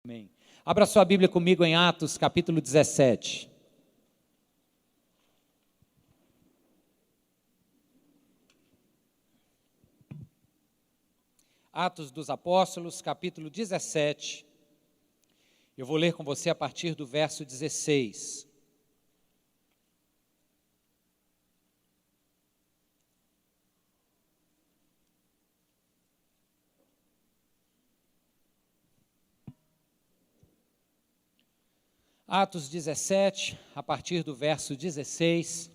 Amém. Abra sua Bíblia comigo em Atos, capítulo 17. Atos dos Apóstolos, capítulo 17. Eu vou ler com você a partir do verso 16. Atos 17, a partir do verso 16.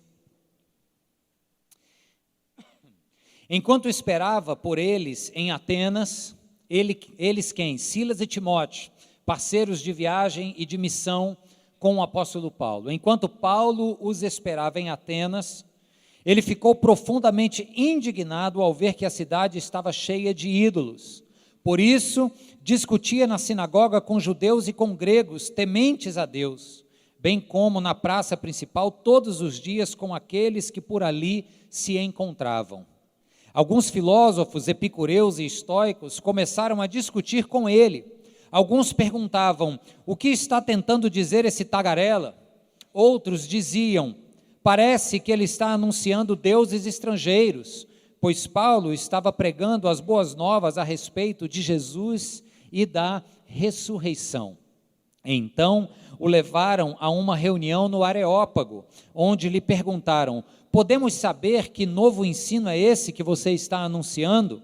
Enquanto esperava por eles em Atenas, eles quem? Silas e Timóteo, parceiros de viagem e de missão com o apóstolo Paulo. Enquanto Paulo os esperava em Atenas, ele ficou profundamente indignado ao ver que a cidade estava cheia de ídolos. Por isso, discutia na sinagoga com judeus e com gregos, tementes a Deus, bem como na praça principal todos os dias com aqueles que por ali se encontravam. Alguns filósofos epicureus e estoicos começaram a discutir com ele. Alguns perguntavam: o que está tentando dizer esse tagarela? Outros diziam: parece que ele está anunciando deuses estrangeiros, pois Paulo estava pregando as boas novas a respeito de Jesus e da ressurreição. Então o levaram a uma reunião no Areópago, onde lhe perguntaram: podemos saber que novo ensino é esse que você está anunciando?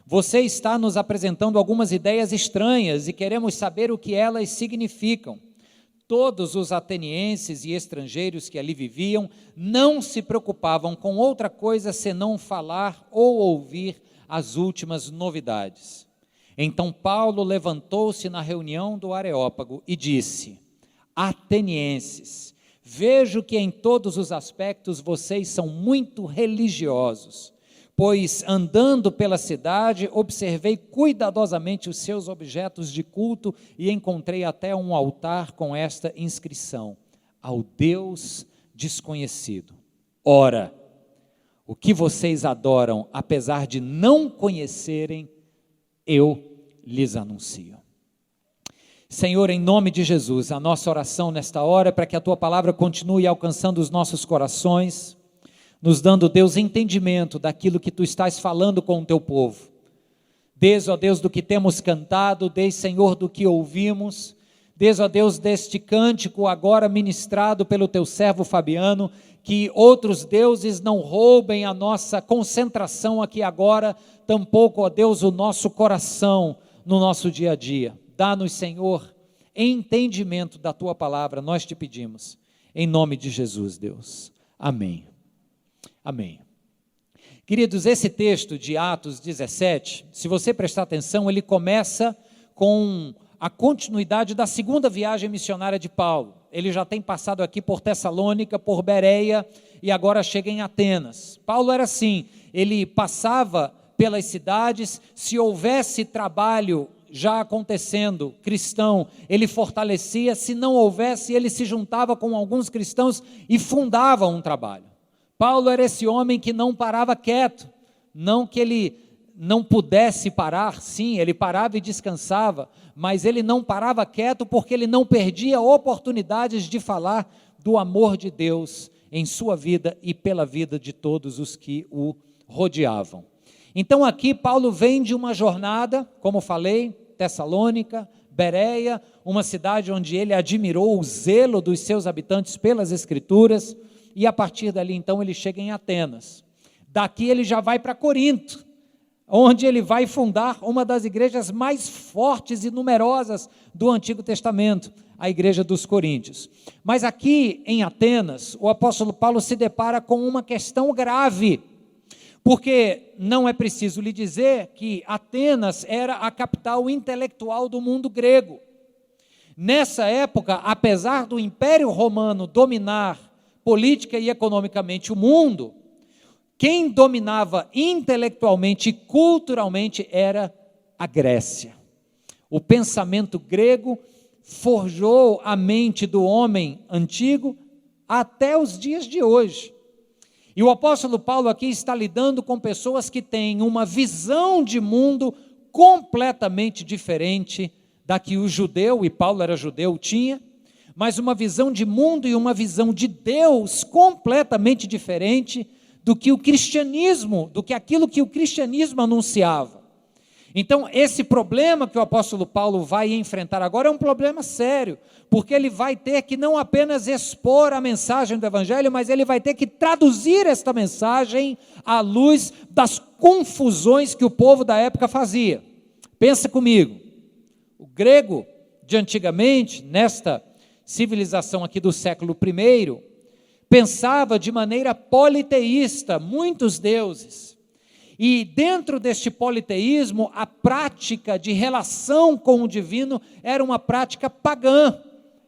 Você está nos apresentando algumas ideias estranhas e queremos saber o que elas significam. Todos os atenienses e estrangeiros que ali viviam não se preocupavam com outra coisa senão falar ou ouvir as últimas novidades. Então Paulo levantou-se na reunião do Areópago e disse: atenienses, vejo que em todos os aspectos vocês são muito religiosos, pois andando pela cidade observei cuidadosamente os seus objetos de culto e encontrei até um altar com esta inscrição: ao Deus desconhecido. Ora, o que vocês adoram, apesar de não conhecerem, eu lhes anuncio. Senhor, em nome de Jesus, a nossa oração nesta hora é para que a Tua palavra continue alcançando os nossos corações, nos dando, Deus, entendimento daquilo que Tu estás falando com o Teu povo. Desde, ó Deus, do que temos cantado, desde, Senhor, do que ouvimos, desde, ó Deus, deste cântico agora ministrado pelo Teu servo Fabiano, que outros deuses não roubem a nossa concentração aqui agora, tampouco, ó Deus, o nosso coração no nosso dia a dia. Dá-nos, Senhor, entendimento da Tua palavra, nós te pedimos, em nome de Jesus, Deus. Amém. Amém. Queridos, esse texto de Atos 17, se você prestar atenção, ele começa com a continuidade da segunda viagem missionária de Paulo. Ele já tem passado aqui por Tessalônica, por Bereia e agora chega em Atenas. Paulo era assim, ele passava pelas cidades, se houvesse trabalho já acontecendo, cristão, ele fortalecia, se não houvesse, ele se juntava com alguns cristãos e fundava um trabalho. Paulo era esse homem que não parava quieto, não que ele não pudesse parar, sim, ele parava e descansava, mas ele não parava quieto porque ele não perdia oportunidades de falar do amor de Deus em sua vida e pela vida de todos os que o rodeavam. Então aqui Paulo vem de uma jornada, como falei, Tessalônica, Bereia, uma cidade onde ele admirou o zelo dos seus habitantes pelas Escrituras, e a partir dali então ele chega em Atenas. Daqui ele já vai para Corinto, onde ele vai fundar uma das igrejas mais fortes e numerosas do Antigo Testamento, a igreja dos Coríntios. Mas aqui em Atenas, o apóstolo Paulo se depara com uma questão grave, porque não é preciso lhe dizer que Atenas era a capital intelectual do mundo grego. Nessa época, apesar do Império Romano dominar política e economicamente o mundo, quem dominava intelectualmente e culturalmente era a Grécia. O pensamento grego forjou a mente do homem antigo até os dias de hoje. E o apóstolo Paulo aqui está lidando com pessoas que têm uma visão de mundo completamente diferente da que o judeu, e Paulo era judeu, tinha, mas uma visão de mundo e uma visão de Deus completamente diferente do que o cristianismo, do que aquilo que o cristianismo anunciava. Então, esse problema que o apóstolo Paulo vai enfrentar agora é um problema sério, porque ele vai ter que não apenas expor a mensagem do evangelho, mas ele vai ter que traduzir esta mensagem à luz das confusões que o povo da época fazia. Pensa comigo, o grego de antigamente, nesta civilização aqui do século I, pensava de maneira politeísta, muitos deuses. E dentro deste politeísmo, a prática de relação com o divino era uma prática pagã.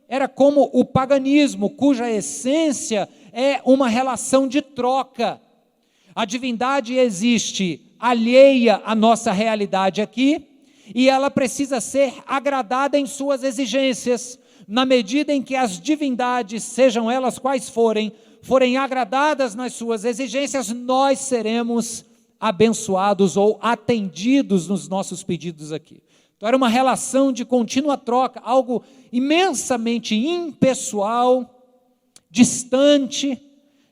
Era como o paganismo, cuja essência é uma relação de troca. A divindade existe alheia à nossa realidade aqui, e ela precisa ser agradada em suas exigências. Na medida em que as divindades, sejam elas quais forem agradadas nas suas exigências, nós seremos abençoados ou atendidos nos nossos pedidos aqui. Então era uma relação de contínua troca, algo imensamente impessoal, distante,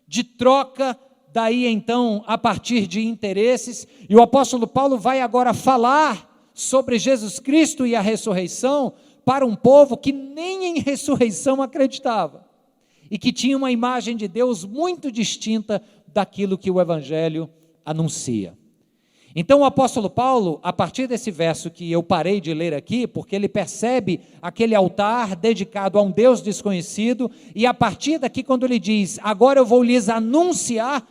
de troca, daí então a partir de interesses. E o apóstolo Paulo vai agora falar sobre Jesus Cristo e a ressurreição para um povo que nem em ressurreição acreditava e que tinha uma imagem de Deus muito distinta daquilo que o evangelho anuncia. Então o apóstolo Paulo, a partir desse verso que eu parei de ler aqui, porque ele percebe aquele altar dedicado a um Deus desconhecido, e a partir daqui quando ele diz, agora eu vou lhes anunciar,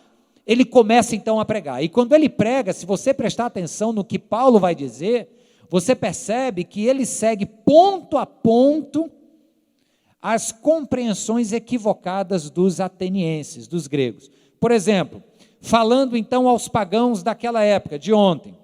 ele começa então a pregar. E quando ele prega, se você prestar atenção no que Paulo vai dizer, você percebe que ele segue ponto a ponto as compreensões equivocadas dos atenienses, dos gregos. Por exemplo, falando então aos pagãos daquela época, de ontem,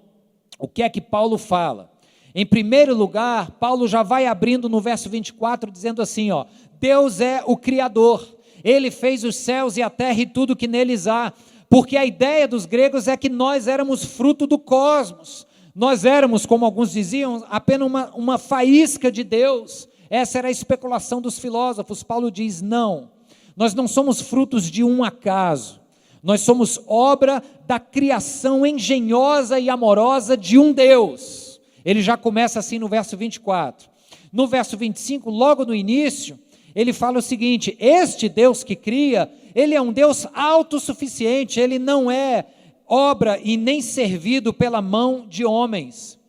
o que é que Paulo fala? Em primeiro lugar, Paulo já vai abrindo no verso 24, dizendo assim, Deus é o Criador, Ele fez os céus e a terra e tudo que neles há, porque a ideia dos gregos é que nós éramos fruto do cosmos, nós éramos, como alguns diziam, apenas uma faísca de Deus. Essa era a especulação dos filósofos. Paulo diz, não, nós não somos frutos de um acaso, nós somos obra da criação engenhosa e amorosa de um Deus. Ele já começa assim no verso 24. No verso 25, logo no início, ele fala o seguinte, este Deus que cria, ele é um Deus autossuficiente, ele não é obra e nem servido pela mão de homens.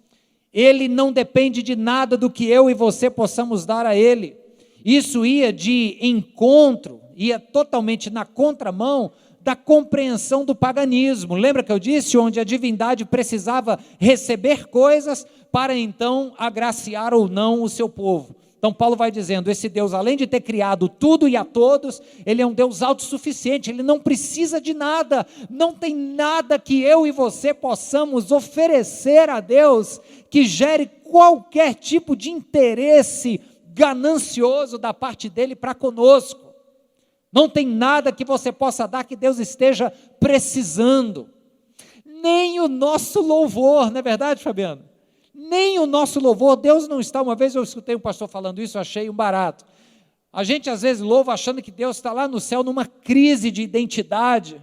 Ele não depende de nada do que eu e você possamos dar a ele. Isso ia de encontro, ia totalmente na contramão da compreensão do paganismo. Lembra que eu disse onde a divindade precisava receber coisas para então agraciar ou não o seu povo? Então Paulo vai dizendo, esse Deus, além de ter criado tudo e a todos, ele é um Deus autossuficiente, ele não precisa de nada, não tem nada que eu e você possamos oferecer a Deus que gere qualquer tipo de interesse ganancioso da parte dele para conosco. Não tem nada que você possa dar que Deus esteja precisando. Nem o nosso louvor, não é verdade, Fabiano? Nem o nosso louvor, Deus não está, uma vez eu escutei um pastor falando isso, eu achei um barato. A gente às vezes louva achando que Deus está lá no céu numa crise de identidade,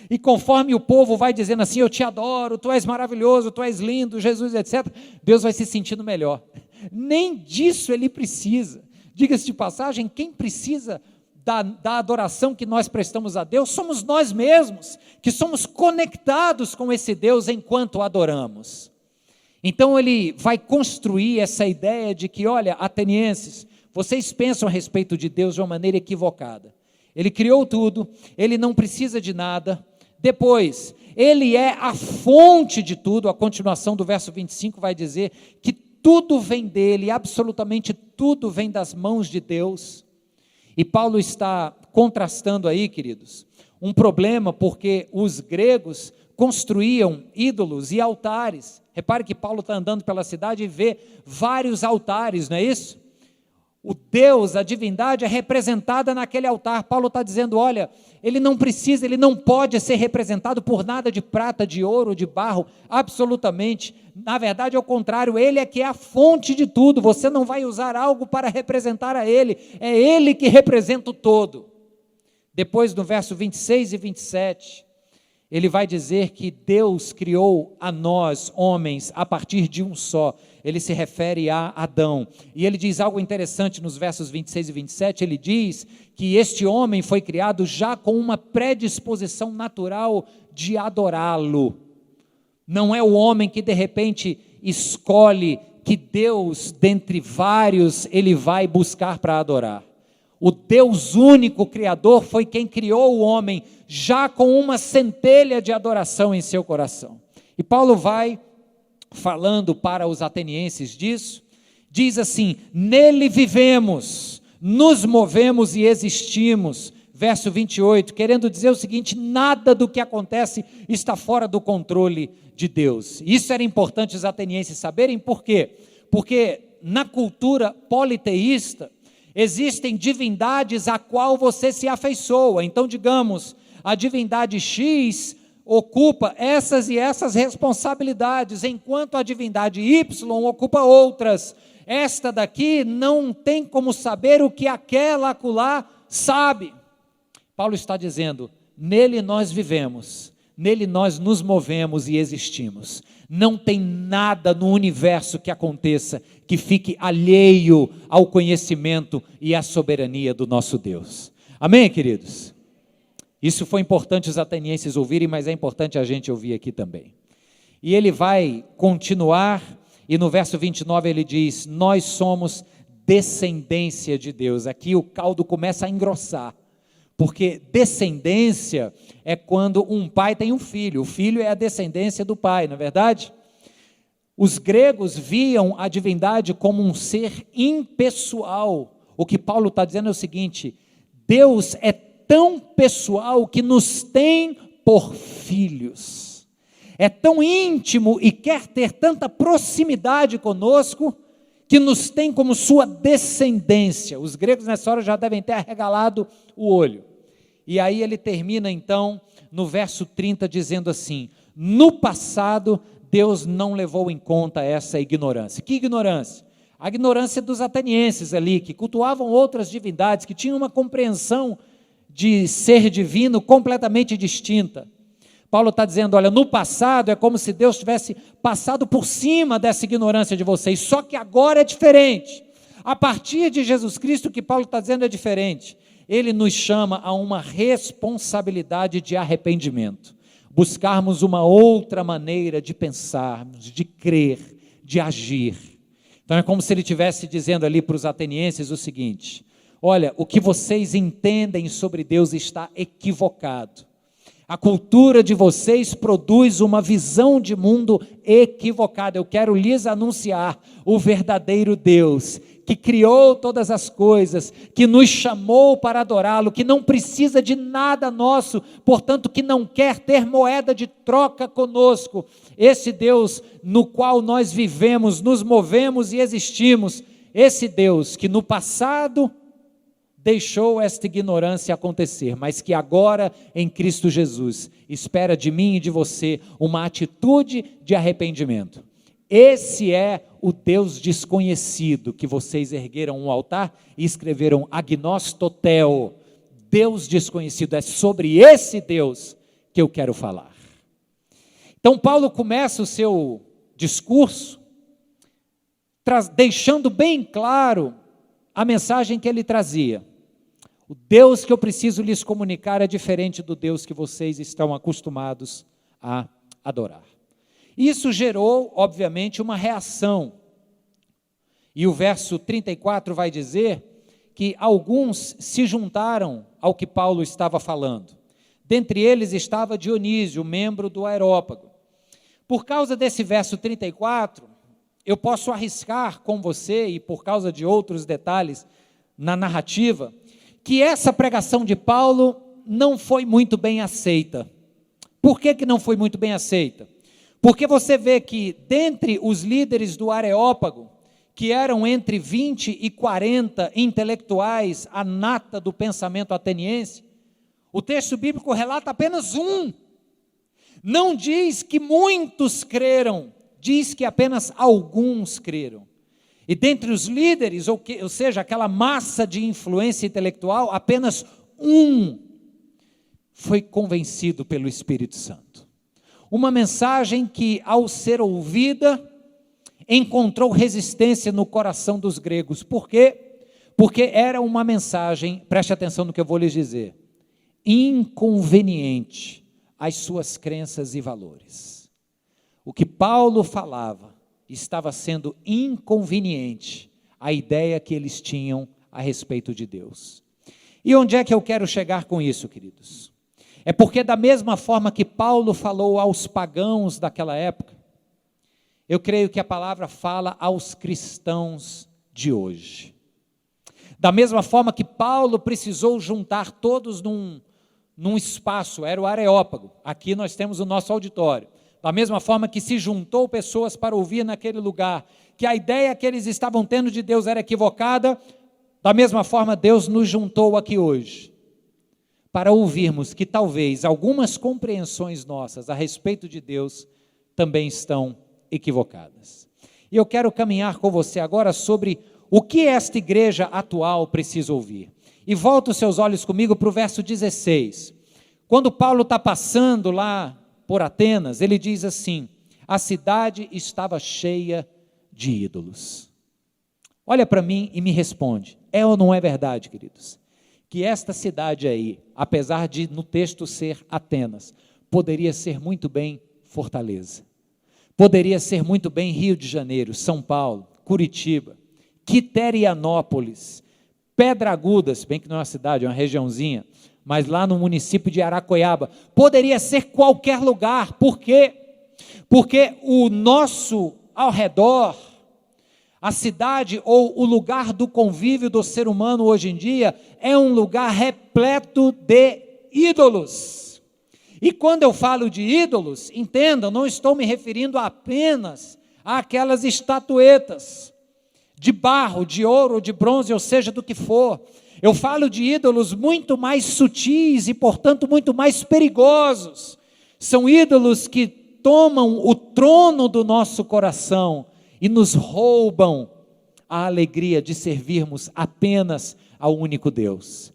e conforme o povo vai dizendo assim, eu te adoro, tu és maravilhoso, tu és lindo, Jesus, etc., Deus vai se sentindo melhor. Nem disso ele precisa. Diga-se de passagem, quem precisa da adoração que nós prestamos a Deus, somos nós mesmos, que somos conectados com esse Deus enquanto o adoramos. Então ele vai construir essa ideia de que, olha, atenienses, vocês pensam a respeito de Deus de uma maneira equivocada. Ele criou tudo, ele não precisa de nada. Depois, ele é a fonte de tudo, a continuação do verso 25 vai dizer que tudo vem dele, absolutamente tudo vem das mãos de Deus. E Paulo está contrastando aí, queridos, um problema porque os gregos construíam ídolos e altares. Repare que Paulo está andando pela cidade e vê vários altares, não é isso? O Deus, a divindade é representada naquele altar. Paulo está dizendo, olha, ele não precisa, ele não pode ser representado por nada de prata, de ouro, de barro, absolutamente. Na verdade, ao contrário, ele é que é a fonte de tudo. Você não vai usar algo para representar a ele, é ele que representa o todo. Depois, no verso 26 e 27, ele vai dizer que Deus criou a nós, homens, a partir de um só. Ele se refere a Adão. E ele diz algo interessante nos versos 26 e 27, ele diz que este homem foi criado já com uma predisposição natural de adorá-lo. Não é o homem que de repente escolhe que Deus, dentre vários, ele vai buscar para adorar. O Deus único Criador foi quem criou o homem, já com uma centelha de adoração em seu coração. E Paulo vai falando para os atenienses disso, diz assim, nele vivemos, nos movemos e existimos. Verso 28, querendo dizer o seguinte, nada do que acontece está fora do controle de Deus. Isso era importante os atenienses saberem, por quê? Porque na cultura politeísta, existem divindades a qual você se afeiçoa. Então, digamos, a divindade X ocupa essas e essas responsabilidades, enquanto a divindade Y ocupa outras. Esta daqui não tem como saber o que aquela acolá sabe. Paulo está dizendo, nele nós vivemos, nele nós nos movemos e existimos. Não tem nada no universo que aconteça que fique alheio ao conhecimento e à soberania do nosso Deus. Amém, queridos? Isso foi importante os atenienses ouvirem, mas é importante a gente ouvir aqui também. E ele vai continuar, e no verso 29 ele diz, nós somos descendência de Deus. Aqui o caldo começa a engrossar, porque descendência é quando um pai tem um filho, o filho é a descendência do pai, não é verdade? Os gregos viam a divindade como um ser impessoal. O que Paulo está dizendo é o seguinte, Deus é tão pessoal que nos tem por filhos. É tão íntimo e quer ter tanta proximidade conosco que nos tem como sua descendência. Os gregos nessa hora já devem ter arregalado o olho. E aí ele termina então no verso 30 dizendo assim, no passado Deus não levou em conta essa ignorância. Que ignorância? A ignorância dos atenienses ali, que cultuavam outras divindades, que tinham uma compreensão de ser divino completamente distinta. Paulo está dizendo, olha, no passado é como se Deus tivesse passado por cima dessa ignorância de vocês, só que agora é diferente. A partir de Jesus Cristo, o que Paulo está dizendo é diferente. Ele nos chama a uma responsabilidade de arrependimento, buscarmos uma outra maneira de pensarmos, de crer, de agir. Então é como se ele estivesse dizendo ali para os atenienses o seguinte, olha, o que vocês entendem sobre Deus está equivocado. A cultura de vocês produz uma visão de mundo equivocada. Eu quero lhes anunciar o verdadeiro Deus, que criou todas as coisas, que nos chamou para adorá-lo, que não precisa de nada nosso, portanto que não quer ter moeda de troca conosco. Esse Deus no qual nós vivemos, nos movemos e existimos, esse Deus que no passado deixou esta ignorância acontecer, mas que agora em Cristo Jesus espera de mim e de você uma atitude de arrependimento. Esse é o Deus desconhecido que vocês ergueram um altar e escreveram agnostoteo, Deus desconhecido. É sobre esse Deus que eu quero falar. Então Paulo começa o seu discurso deixando bem claro a mensagem que ele trazia. O Deus que eu preciso lhes comunicar é diferente do Deus que vocês estão acostumados a adorar. Isso gerou, obviamente, uma reação. E o verso 34 vai dizer que alguns se juntaram ao que Paulo estava falando. Dentre eles estava Dionísio, membro do Areópago. Por causa desse verso 34, eu posso arriscar com você, e por causa de outros detalhes na narrativa, que essa pregação de Paulo não foi muito bem aceita. Por que não foi muito bem aceita? Porque você vê que dentre os líderes do Areópago, que eram entre 20 e 40 intelectuais, a nata do pensamento ateniense, o texto bíblico relata apenas um. Não diz que muitos creram, diz que apenas alguns creram. E dentre os líderes, ou seja, aquela massa de influência intelectual, apenas um foi convencido pelo Espírito Santo. Uma mensagem que, ao ser ouvida, encontrou resistência no coração dos gregos. Por quê? Porque era uma mensagem, preste atenção no que eu vou lhes dizer, inconveniente às suas crenças e valores. O que Paulo falava estava sendo inconveniente à ideia que eles tinham a respeito de Deus. E onde é que eu quero chegar com isso, queridos? É porque da mesma forma que Paulo falou aos pagãos daquela época, eu creio que a palavra fala aos cristãos de hoje. Da mesma forma que Paulo precisou juntar todos num espaço, era o Areópago, aqui nós temos o nosso auditório. Da mesma forma que se juntou pessoas para ouvir naquele lugar, que a ideia que eles estavam tendo de Deus era equivocada, da mesma forma Deus nos juntou aqui hoje, para ouvirmos que talvez algumas compreensões nossas a respeito de Deus também estão equivocadas. E eu quero caminhar com você agora sobre o que esta igreja atual precisa ouvir. E volta os seus olhos comigo para o verso 16. Quando Paulo está passando lá por Atenas, ele diz assim: a cidade estava cheia de ídolos. Olha para mim e me responde, é ou não é verdade, queridos? Que esta cidade aí, apesar de no texto ser Atenas, poderia ser muito bem Fortaleza, poderia ser muito bem Rio de Janeiro, São Paulo, Curitiba, Quiterianópolis, Pedra Aguda, se bem que não é uma cidade, é uma regiãozinha, mas lá no município de Aracoiaba, poderia ser qualquer lugar. Por quê? Porque o nosso ao redor, a cidade ou o lugar do convívio do ser humano hoje em dia, é um lugar repleto de ídolos. E quando eu falo de ídolos, entendam, não estou me referindo apenas àquelas estatuetas de barro, de ouro, de bronze, ou seja, do que for. Eu falo de ídolos muito mais sutis e, portanto, muito mais perigosos. São ídolos que tomam o trono do nosso coração e nos roubam a alegria de servirmos apenas ao único Deus.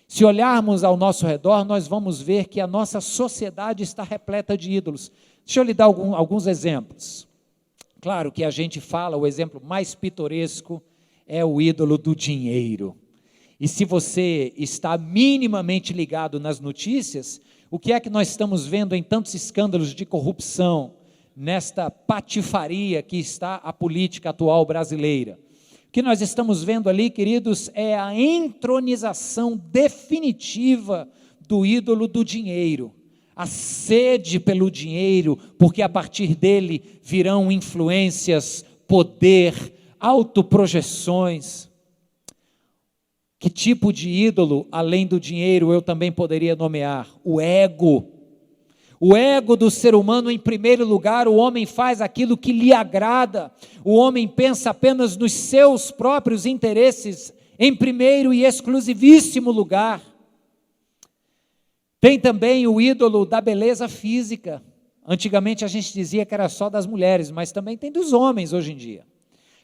Se olharmos ao nosso redor, nós vamos ver que a nossa sociedade está repleta de ídolos. Deixa eu lhe dar alguns exemplos. Claro que a gente fala, o exemplo mais pitoresco é o ídolo do dinheiro. E se você está minimamente ligado nas notícias, o que é que nós estamos vendo em tantos escândalos de corrupção, nesta patifaria que está a política atual brasileira? O que nós estamos vendo ali, queridos, é a entronização definitiva do ídolo do dinheiro, a sede pelo dinheiro, porque a partir dele virão influências, poder, autoprojeções. Que tipo de ídolo, além do dinheiro, eu também poderia nomear? O ego. O ego do ser humano, em primeiro lugar, o homem faz aquilo que lhe agrada, o homem pensa apenas nos seus próprios interesses, em primeiro e exclusivíssimo lugar. Tem também o ídolo da beleza física. Antigamente a gente dizia que era só das mulheres, mas também tem dos homens hoje em dia.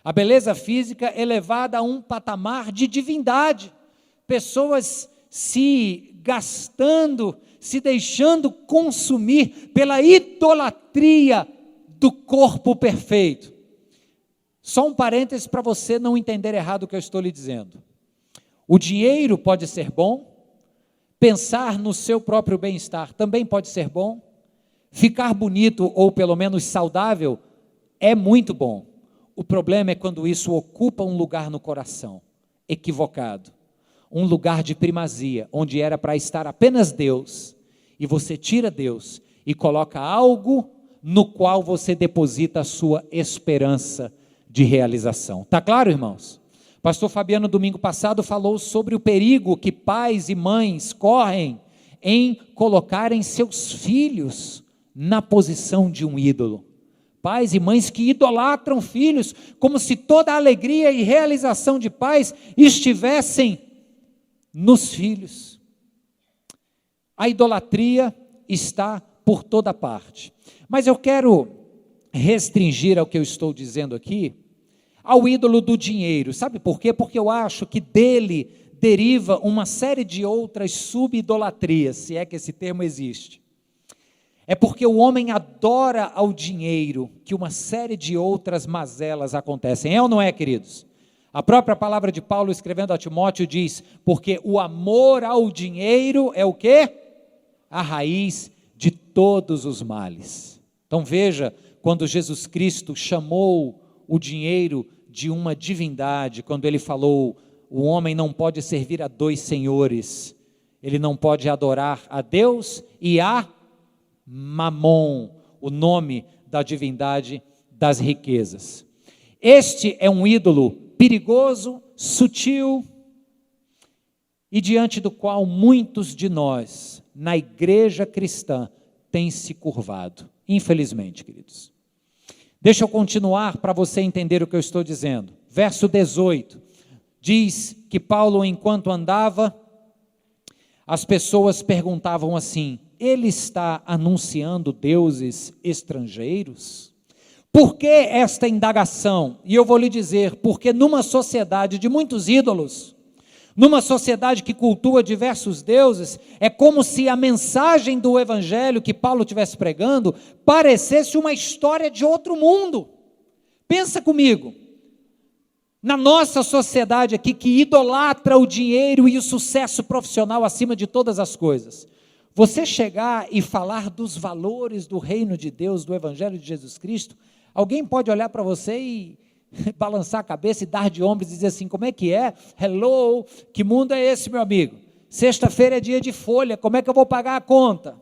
A beleza física elevada a um patamar de divindade. Pessoas se gastando, se deixando consumir pela idolatria do corpo perfeito. Só um parêntese para você não entender errado o que eu estou lhe dizendo. O dinheiro pode ser bom, pensar no seu próprio bem-estar também pode ser bom, ficar bonito ou pelo menos saudável é muito bom. O problema é quando isso ocupa um lugar no coração, equivocado, um lugar de primazia, onde era para estar apenas Deus, e você tira Deus e coloca algo no qual você deposita a sua esperança de realização. Está claro, irmãos? Pastor Fabiano, domingo passado, falou sobre o perigo que pais e mães correm em colocarem seus filhos na posição de um ídolo, Pais e mães que idolatram filhos, como se toda a alegria e realização de pais estivessem nos filhos. A idolatria está por toda parte. Mas eu quero restringir ao que eu estou dizendo aqui, ao ídolo do dinheiro. Sabe por quê? Porque eu acho que dele deriva uma série de outras subidolatrias, se é que esse termo existe. É porque o homem adora ao dinheiro que uma série de outras mazelas acontecem. É ou não é, queridos? A própria palavra de Paulo escrevendo a Timóteo diz, porque o amor ao dinheiro é o quê? A raiz de todos os males. Então veja, quando Jesus Cristo chamou o dinheiro de uma divindade, quando ele falou, o homem não pode servir a dois senhores, ele não pode adorar a Deus e a Mamon, o nome da divindade das riquezas. Este é um ídolo perigoso, sutil, e diante do qual muitos de nós, na igreja cristã, têm se curvado, infelizmente, queridos. Deixa eu continuar para você entender o que eu estou dizendo. Verso 18, diz que Paulo, enquanto andava, as pessoas perguntavam assim, ele está anunciando deuses estrangeiros? Por que esta indagação? E eu vou lhe dizer, porque numa sociedade de muitos ídolos, numa sociedade que cultua diversos deuses, é como se a mensagem do evangelho que Paulo estivesse pregando parecesse uma história de outro mundo. Pensa comigo, na nossa sociedade aqui que idolatra o dinheiro e o sucesso profissional acima de todas as coisas, você chegar e falar dos valores do reino de Deus, do evangelho de Jesus Cristo, alguém pode olhar para você e balançar a cabeça e dar de ombros e dizer assim, como é que é? Hello, que mundo é esse, meu amigo? Sexta-feira é dia de folha, como é que eu vou pagar a conta?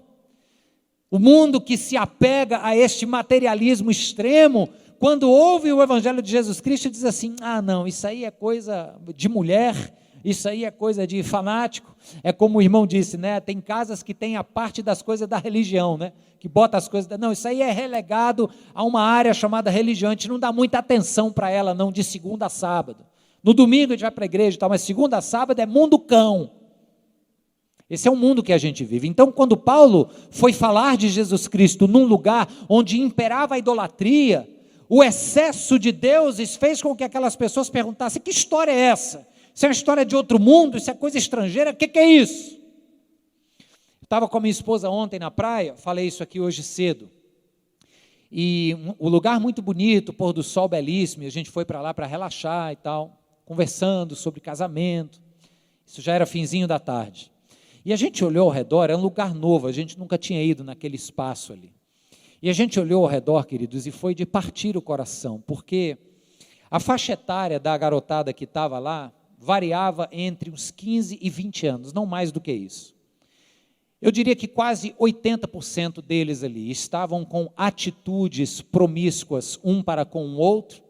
O mundo que se apega a este materialismo extremo, quando ouve o evangelho de Jesus Cristo, diz assim, não, isso aí é coisa de mulher, isso aí é coisa de fanático. É como o irmão disse, né? Tem casas que tem a parte das coisas da religião, né? Que bota as coisas, não, isso aí é relegado a uma área chamada religião, a gente não dá muita atenção para ela não, de segunda a sábado. No domingo a gente vai para a igreja e tal, mas segunda a sábado é mundo cão. Esse é o mundo que a gente vive. Então, quando Paulo foi falar de Jesus Cristo num lugar onde imperava a idolatria, o excesso de deuses fez com que aquelas pessoas perguntassem, que história é essa? Isso é uma história de outro mundo? Isso é coisa estrangeira? O que é isso? Estava com a minha esposa ontem na praia, falei isso aqui hoje cedo, e o lugar muito bonito, pôr do sol belíssimo, e a gente foi para lá para relaxar e tal, conversando sobre casamento, isso já era finzinho da tarde, e a gente olhou ao redor, era um lugar novo, a gente nunca tinha ido naquele espaço ali, e a gente olhou ao redor, queridos, e foi de partir o coração, porque a faixa etária da garotada que estava lá, variava entre uns 15 e 20 anos, não mais do que isso. Eu diria que quase 80% deles ali estavam com atitudes promíscuas um para com o outro.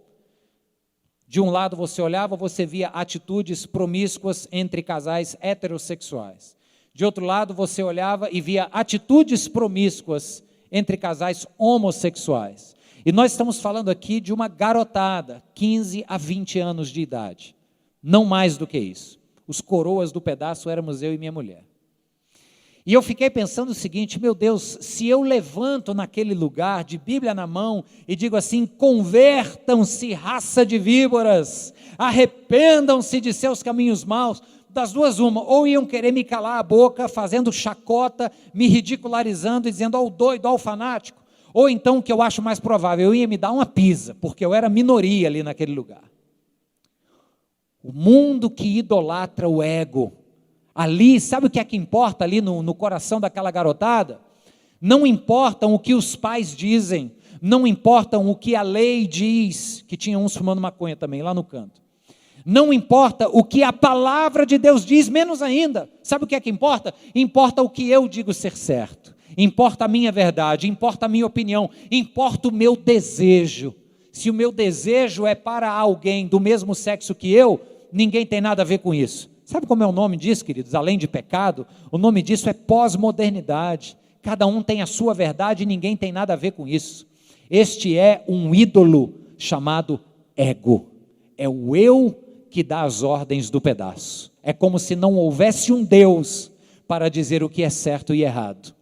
De um lado você olhava, você via atitudes promíscuas entre casais heterossexuais. De outro lado você olhava e via atitudes promíscuas entre casais homossexuais. E nós estamos falando aqui de uma garotada, 15 a 20 anos de idade. Não mais do que isso. Os coroas do pedaço éramos eu e minha mulher. E eu fiquei pensando o seguinte, meu Deus, se eu levanto naquele lugar, de Bíblia na mão, e digo assim, convertam-se, raça de víboras, arrependam-se de seus caminhos maus, das duas uma, ou iam querer me calar a boca, fazendo chacota, me ridicularizando, e dizendo, ó o doido, ó o fanático, ou então, o que eu acho mais provável, eu ia me dar uma pisa, porque eu era minoria ali naquele lugar. O mundo que idolatra o ego, ali, sabe o que é que importa ali no coração daquela garotada? Não importam o que os pais dizem, não importam o que a lei diz, que tinha uns fumando maconha também, lá no canto. Não importa o que a palavra de Deus diz, menos ainda. Sabe o que é que importa? Importa o que eu digo ser certo, importa a minha verdade, importa a minha opinião, importa o meu desejo. Se o meu desejo é para alguém do mesmo sexo que eu, ninguém tem nada a ver com isso. Sabe como é o nome disso, queridos? Além de pecado, o nome disso é pós-modernidade. Cada um tem a sua verdade e ninguém tem nada a ver com isso. Este é um ídolo chamado ego. É o eu que dá as ordens do pedaço. É como se não houvesse um Deus para dizer o que é certo e errado.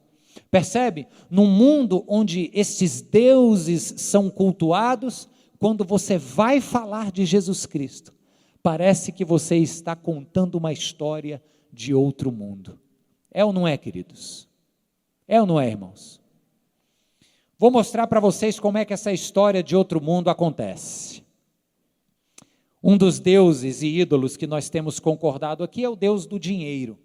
Percebe? Num mundo onde esses deuses são cultuados, quando você vai falar de Jesus Cristo, parece que você está contando uma história de outro mundo. É ou não é, queridos? É ou não é, irmãos? Vou mostrar para vocês como é que essa história de outro mundo acontece. Um dos deuses e ídolos que nós temos concordado aqui é o Deus do dinheiro.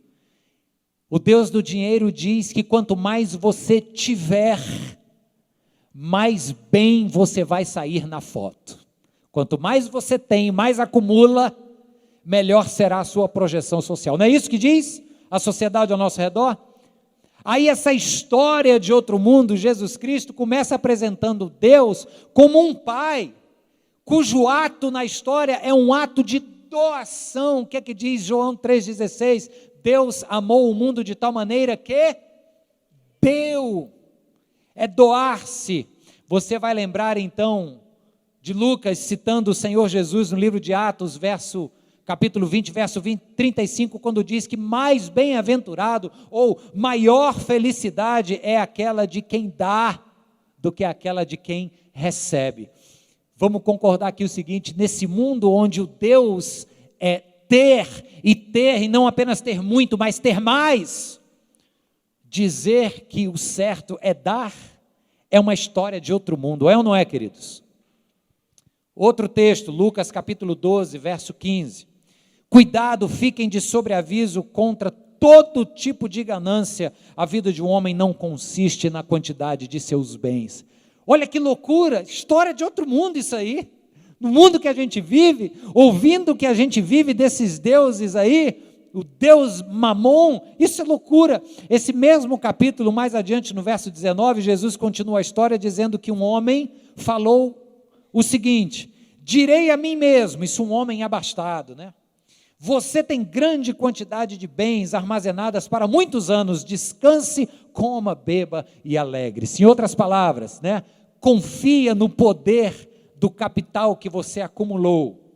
O Deus do dinheiro diz que quanto mais você tiver, mais bem você vai sair na foto. Quanto mais você tem, mais acumula, melhor será a sua projeção social. Não é isso que diz a sociedade ao nosso redor? Aí essa história de outro mundo, Jesus Cristo, começa apresentando Deus como um pai, cujo ato na história é um ato de doação. O que é que diz João 3,16? Deus amou o mundo de tal maneira que deu, é doar-se. Você vai lembrar então de Lucas citando o Senhor Jesus no livro de Atos, capítulo 20, verso 35, quando diz que mais bem-aventurado ou maior felicidade é aquela de quem dá do que aquela de quem recebe. Vamos concordar aqui o seguinte: nesse mundo onde o Deus é ter, e não apenas ter muito, mas ter mais, dizer que o certo é dar, é uma história de outro mundo, é ou não é, queridos? Outro texto, Lucas capítulo 12, verso 15, cuidado, fiquem de sobreaviso contra todo tipo de ganância, a vida de um homem não consiste na quantidade de seus bens. Olha que loucura, história de outro mundo isso aí. No mundo que a gente vive, ouvindo o que a gente vive desses deuses aí, o Deus Mamon, isso é loucura. Esse mesmo capítulo, mais adiante no verso 19, Jesus continua a história dizendo que um homem falou o seguinte: direi a mim mesmo, isso um homem abastado, né? Você tem grande quantidade de bens armazenadas para muitos anos, descanse, coma, beba e alegre-se. Em outras palavras, né? Confia no poder do capital que você acumulou.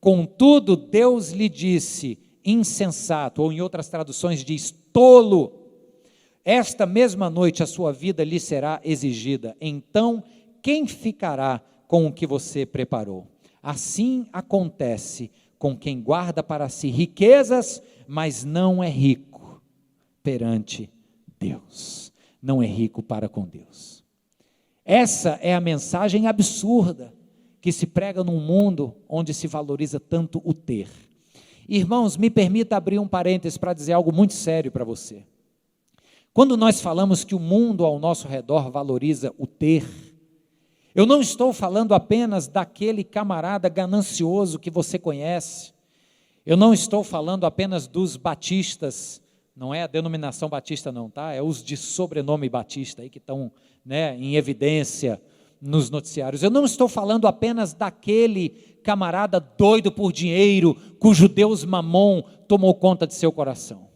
Contudo, Deus lhe disse, insensato, ou em outras traduções diz, tolo, esta mesma noite a sua vida lhe será exigida, então quem ficará com o que você preparou? Assim acontece com quem guarda para si riquezas, mas não é rico perante Deus, não é rico para com Deus. Essa é a mensagem absurda que se prega num mundo onde se valoriza tanto o ter. Irmãos, me permita abrir um parênteses para dizer algo muito sério para você. Quando nós falamos que o mundo ao nosso redor valoriza o ter, eu não estou falando apenas daquele camarada ganancioso que você conhece, eu não estou falando apenas dos batistas, não é a denominação batista não, tá? É os de sobrenome batista aí que estão, né, em evidência nos noticiários. Eu não estou falando apenas daquele camarada doido por dinheiro, cujo Deus Mamon tomou conta de seu coração.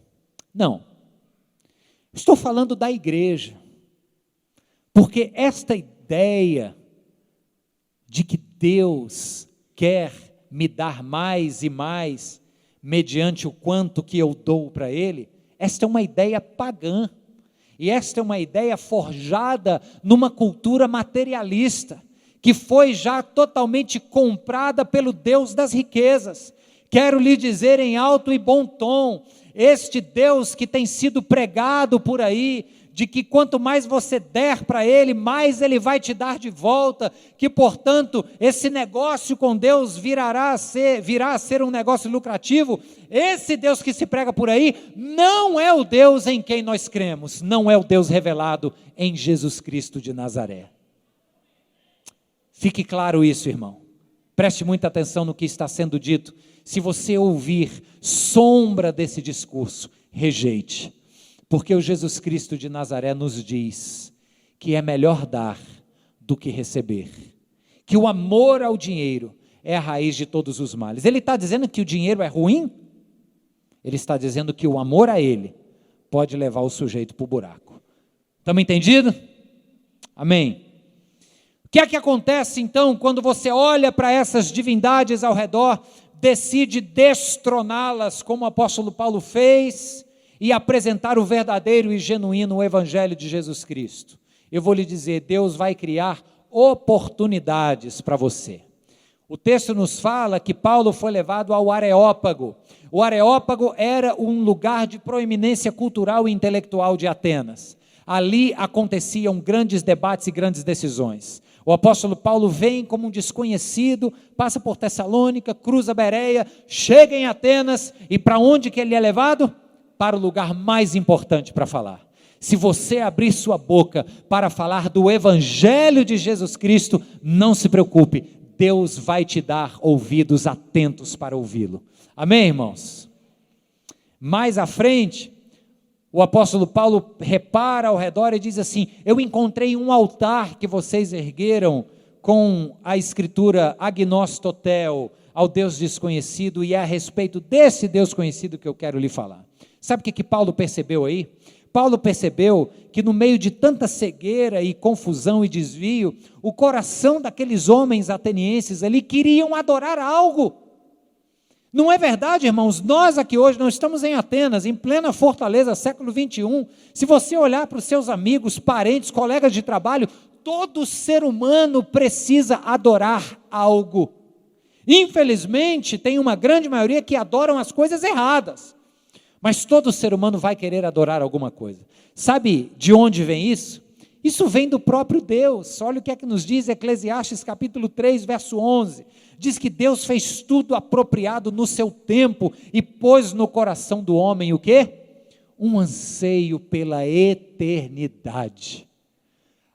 Não. Estou falando da igreja. Porque esta ideia de que Deus quer me dar mais e mais, mediante o quanto que eu dou para Ele, esta é uma ideia pagã. E esta é uma ideia forjada numa cultura materialista, que foi já totalmente comprada pelo Deus das riquezas. Quero lhe dizer em alto e bom tom, este Deus que tem sido pregado por aí, de que quanto mais você der para Ele, mais Ele vai te dar de volta, que portanto esse negócio com Deus virá a ser um negócio lucrativo. Esse Deus que se prega por aí, não é o Deus em quem nós cremos, não é o Deus revelado em Jesus Cristo de Nazaré. Fique claro isso, irmão, preste muita atenção no que está sendo dito. Se você ouvir sombra desse discurso, rejeite. Porque o Jesus Cristo de Nazaré nos diz que é melhor dar do que receber, que o amor ao dinheiro é a raiz de todos os males. Ele está dizendo que o dinheiro é ruim? Ele está dizendo que o amor a ele pode levar o sujeito para o buraco. Estamos entendidos? Amém. que é que acontece então quando você olha para essas divindades ao redor, decide destroná-las, como o apóstolo Paulo fez, e apresentar o verdadeiro e genuíno Evangelho de Jesus Cristo? Eu vou lhe dizer, Deus vai criar oportunidades para você. O texto nos fala que Paulo foi levado ao Areópago. O Areópago era um lugar de proeminência cultural e intelectual de Atenas. Ali aconteciam grandes debates e grandes decisões. O apóstolo Paulo vem como um desconhecido, passa por Tessalônica, cruza Bereia, chega em Atenas, e para onde que ele é levado? Para o lugar mais importante para falar. Se você abrir sua boca para falar do Evangelho de Jesus Cristo, não se preocupe, Deus vai te dar ouvidos atentos para ouvi-lo. Amém, irmãos? Mais à frente, o apóstolo Paulo repara ao redor e diz assim: eu encontrei um altar que vocês ergueram com a escritura agnostotel, ao Deus desconhecido, e é a respeito desse Deus conhecido que eu quero lhe falar. Sabe o que Paulo percebeu aí? Paulo percebeu que no meio de tanta cegueira e confusão e desvio, o coração daqueles homens atenienses ali queriam adorar algo. Não é verdade, irmãos? Nós aqui hoje não estamos em Atenas, em plena Fortaleza, século 21. Se você olhar para os seus amigos, parentes, colegas de trabalho, todo ser humano precisa adorar algo. Infelizmente, tem uma grande maioria que adoram as coisas erradas. Mas todo ser humano vai querer adorar alguma coisa. Sabe de onde vem isso? Isso vem do próprio Deus. Olha o que é que nos diz Eclesiastes capítulo 3, verso 11. Diz que Deus fez tudo apropriado no seu tempo e pôs no coração do homem o quê? Um anseio pela eternidade.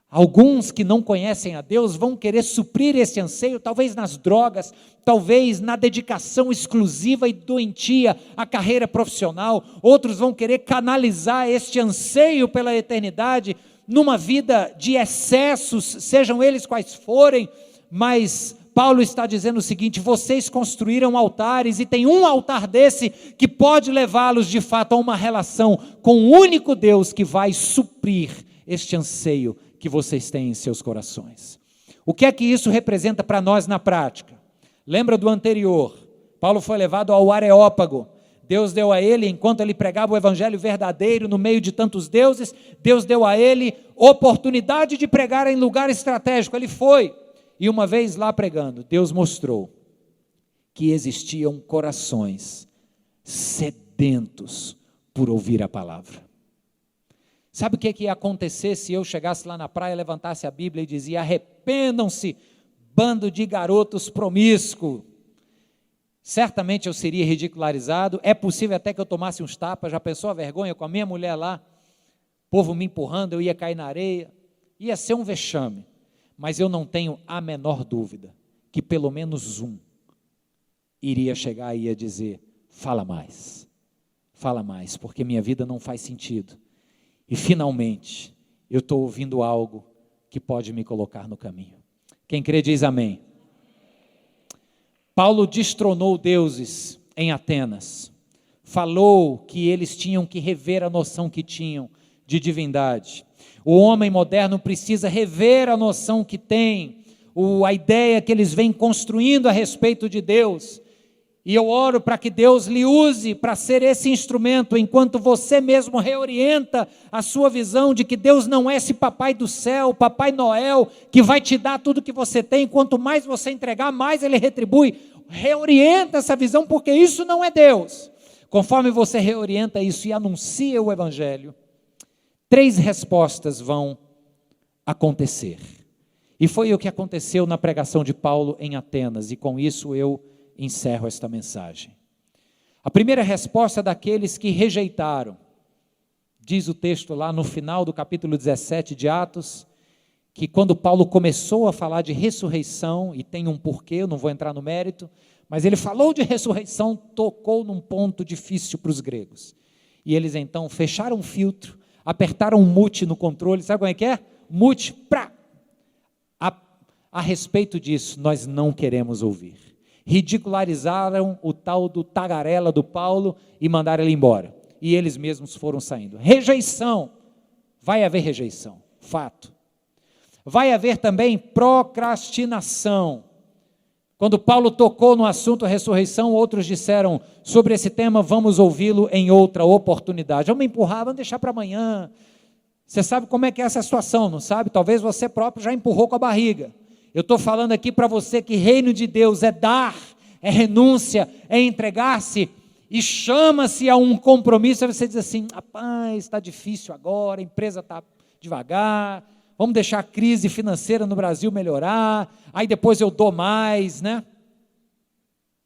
Alguns que não conhecem a Deus vão querer suprir esse anseio, talvez nas drogas, talvez na dedicação exclusiva e doentia à carreira profissional. Outros vão querer canalizar este anseio pela eternidade numa vida de excessos, sejam eles quais forem, mas Paulo está dizendo o seguinte: vocês construíram altares, e tem um altar desse que pode levá-los de fato a uma relação com o único Deus que vai suprir este anseio que vocês têm em seus corações. O que é que isso representa para nós na prática? Lembra do anterior? Paulo foi levado ao Areópago. Deus deu a ele, enquanto ele pregava o evangelho verdadeiro no meio de tantos deuses, Deus deu a ele oportunidade de pregar em lugar estratégico. Ele foi, e uma vez lá pregando, Deus mostrou que existiam corações sedentos por ouvir a palavra. Sabe o que ia acontecer se eu chegasse lá na praia, levantasse a Bíblia e dizia: arrependam-se, bando de garotos promíscuos? Certamente eu seria ridicularizado. É possível até que eu tomasse uns tapas. Já pensou a vergonha com a minha mulher lá, o povo me empurrando, eu ia cair na areia, ia ser um vexame. Mas eu não tenho a menor dúvida que pelo menos um iria chegar e ia dizer: fala mais, porque minha vida não faz sentido. E finalmente, eu estou ouvindo algo que pode me colocar no caminho. Quem crê diz amém. Paulo destronou deuses em Atenas. Falou que eles tinham que rever a noção que tinham de divindade. O homem moderno precisa rever a noção que tem, a ideia que eles vêm construindo a respeito de Deus. E eu oro para que Deus lhe use para ser esse instrumento, enquanto você mesmo reorienta a sua visão de que Deus não é esse papai do céu, papai Noel, que vai te dar tudo que você tem, quanto mais você entregar, mais ele retribui. Reorienta essa visão, porque isso não é Deus. Conforme você reorienta isso e anuncia o evangelho, 3 respostas vão acontecer. E foi o que aconteceu na pregação de Paulo em Atenas, e com isso eu encerro esta mensagem. A primeira resposta é daqueles que rejeitaram. Diz o texto lá no final do capítulo 17 de Atos, que quando Paulo começou a falar de ressurreição, e tem um porquê, eu não vou entrar no mérito, mas ele falou de ressurreição, tocou num ponto difícil para os gregos. E eles então fecharam um filtro, apertaram um mute no controle, sabe como é que é? Mute, prá! A respeito disso, nós não queremos ouvir. Ridicularizaram o tal do tagarela do Paulo e mandaram ele embora. E eles mesmos foram saindo. Rejeição. Vai haver rejeição. Fato. vai haver também procrastinação. Quando Paulo tocou no assunto ressurreição, outros disseram sobre esse tema, vamos ouvi-lo em outra oportunidade. Vamos empurrar, vamos deixar para amanhã. Você sabe como é que é essa situação, não sabe? Talvez você próprio já empurrou com a barriga. Eu estou falando aqui para você que reino de Deus é dar, é renúncia, é entregar-se, e chama-se a um compromisso, aí você diz assim, rapaz, está difícil agora, a empresa está devagar, vamos deixar a crise financeira no Brasil melhorar, aí depois eu dou mais, né?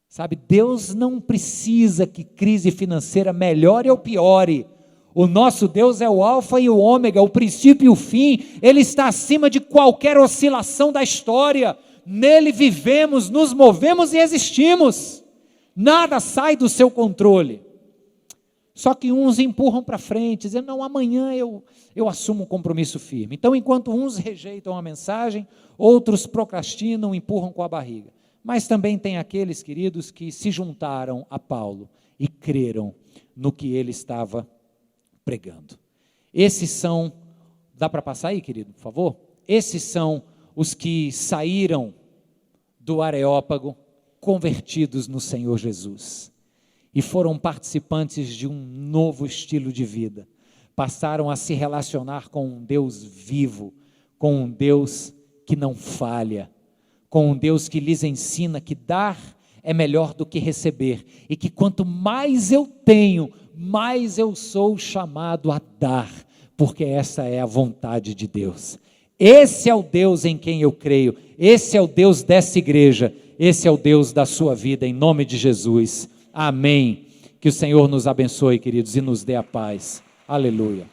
Sabe, Deus não precisa que crise financeira melhore ou piore. O nosso Deus é o alfa e o ômega, o princípio e o fim. Ele está acima de qualquer oscilação da história. Nele vivemos, nos movemos e existimos. Nada sai do seu controle. Só que uns empurram para frente, dizendo, não, amanhã eu assumo um compromisso firme. Então, enquanto uns rejeitam a mensagem, outros procrastinam, empurram com a barriga. Mas também tem aqueles, queridos, que se juntaram a Paulo e creram no que ele estava pregando. Esses são, dá para passar aí, querido, por favor? Esses são os que saíram do Areópago convertidos no Senhor Jesus e foram participantes de um novo estilo de vida. Passaram a se relacionar com um Deus vivo, com um Deus que não falha, com um Deus que lhes ensina que dar é melhor do que receber, e que quanto mais eu tenho, mais eu sou chamado a dar, porque essa é a vontade de Deus. Esse é o Deus em quem eu creio, esse é o Deus dessa igreja, esse é o Deus da sua vida, em nome de Jesus. Amém. Que o Senhor nos abençoe, queridos, e nos dê a paz. Aleluia.